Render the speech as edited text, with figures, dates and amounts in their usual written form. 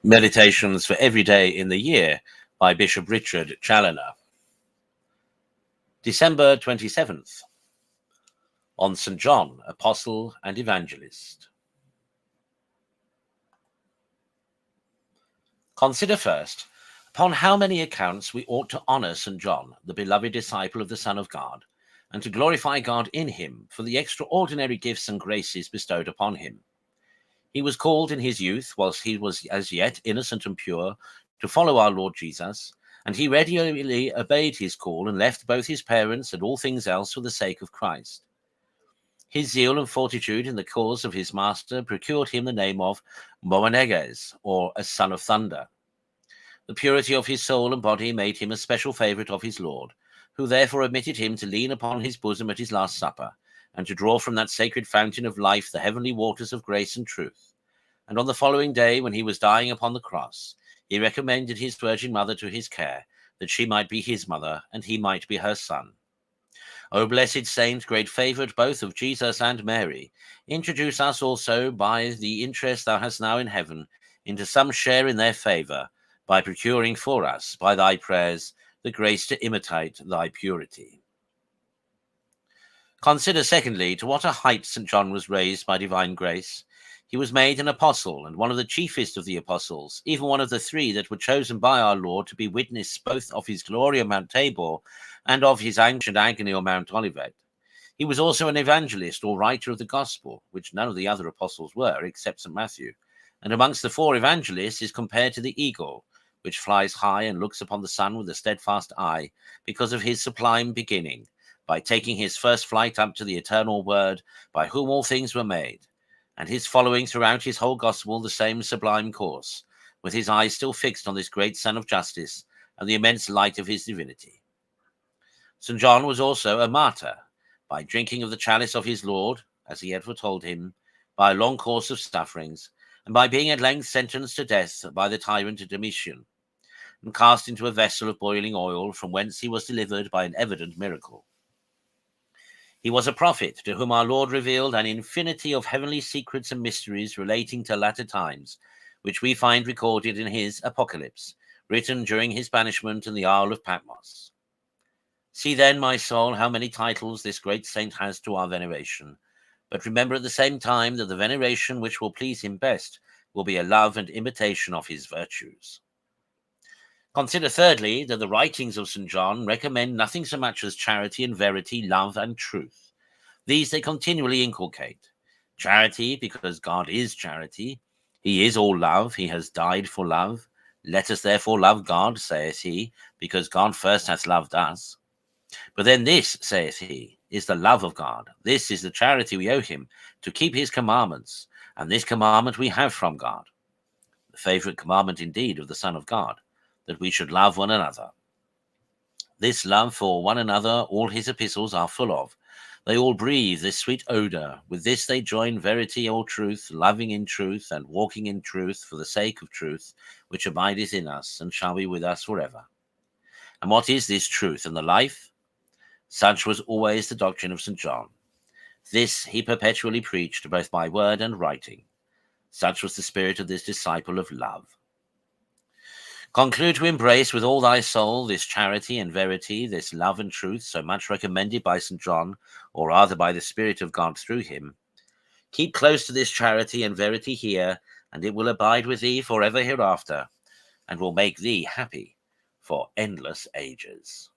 Meditations for every day in the year by Bishop Richard Challoner. December 27th, on St. John, Apostle and Evangelist. Consider first upon how many accounts we ought to honor St. John, the beloved disciple of the Son of God, and to glorify God in him for the extraordinary gifts and graces bestowed upon him. He was called in his youth, whilst he was as yet innocent and pure, to follow our Lord Jesus, and he readily obeyed his call and left both his parents and all things else for the sake of Christ. His zeal and fortitude in the cause of his master procured him the name of Boanerges, or a son of thunder. The purity of his soul and body made him a special favourite of his Lord, who therefore admitted him to lean upon his bosom at his last supper, and to draw from that sacred fountain of life the heavenly waters of grace and truth. And on the following day, when he was dying upon the cross, he recommended his Virgin Mother to his care, that she might be his mother, and he might be her son. O blessed saint, great favoured both of Jesus and Mary, introduce us also, by the interest thou hast now in heaven, into some share in their favour, by procuring for us, by thy prayers, the grace to imitate thy purity. Consider, secondly, to what a height St. John was raised by divine grace. He was made an apostle, and one of the chiefest of the apostles, even one of the three that were chosen by our Lord to be witness both of his glory on Mount Tabor and of his ancient agony on Mount Olivet. He was also an evangelist or writer of the gospel, which none of the other apostles were, except St. Matthew, and amongst the four evangelists is compared to the eagle, which flies high and looks upon the sun with a steadfast eye, because of his sublime beginning, by taking his first flight up to the eternal Word, by whom all things were made, and his following throughout his whole gospel the same sublime course, with his eyes still fixed on this great Sun of Justice and the immense light of his divinity. St. John was also a martyr, by drinking of the chalice of his Lord, as he had foretold him, by a long course of sufferings, and by being at length sentenced to death by the tyrant Domitian, and cast into a vessel of boiling oil, from whence he was delivered by an evident miracle. He was a prophet to whom our Lord revealed an infinity of heavenly secrets and mysteries relating to latter times, which we find recorded in his Apocalypse, written during his banishment in the Isle of Patmos. See then, my soul, how many titles this great saint has to our veneration, but remember at the same time that the veneration which will please him best will be a love and imitation of his virtues. Consider thirdly that the writings of St. John recommend nothing so much as charity and verity, love and truth. These they continually inculcate. Charity, because God is charity. He is all love. He has died for love. Let us therefore love God, saith he, because God first hath loved us. But then this, saith he, is the love of God. This is the charity we owe him, to keep his commandments. And this commandment we have from God. The favourite commandment indeed of the Son of God, that we should love one another. This love for one another all his epistles are full of. They all breathe this sweet odour. With this they join verity or truth, loving in truth, and walking in truth for the sake of truth, which abideth in us, and shall be with us forever. And what is this truth and the life? Such was always the doctrine of St. John. This he perpetually preached, both by word and writing. Such was the spirit of this disciple of love. Conclude to embrace with all thy soul this charity and verity, this love and truth, so much recommended by St. John, or rather by the Spirit of God through him. Keep close to this charity and verity here, and it will abide with thee forever hereafter, and will make thee happy for endless ages.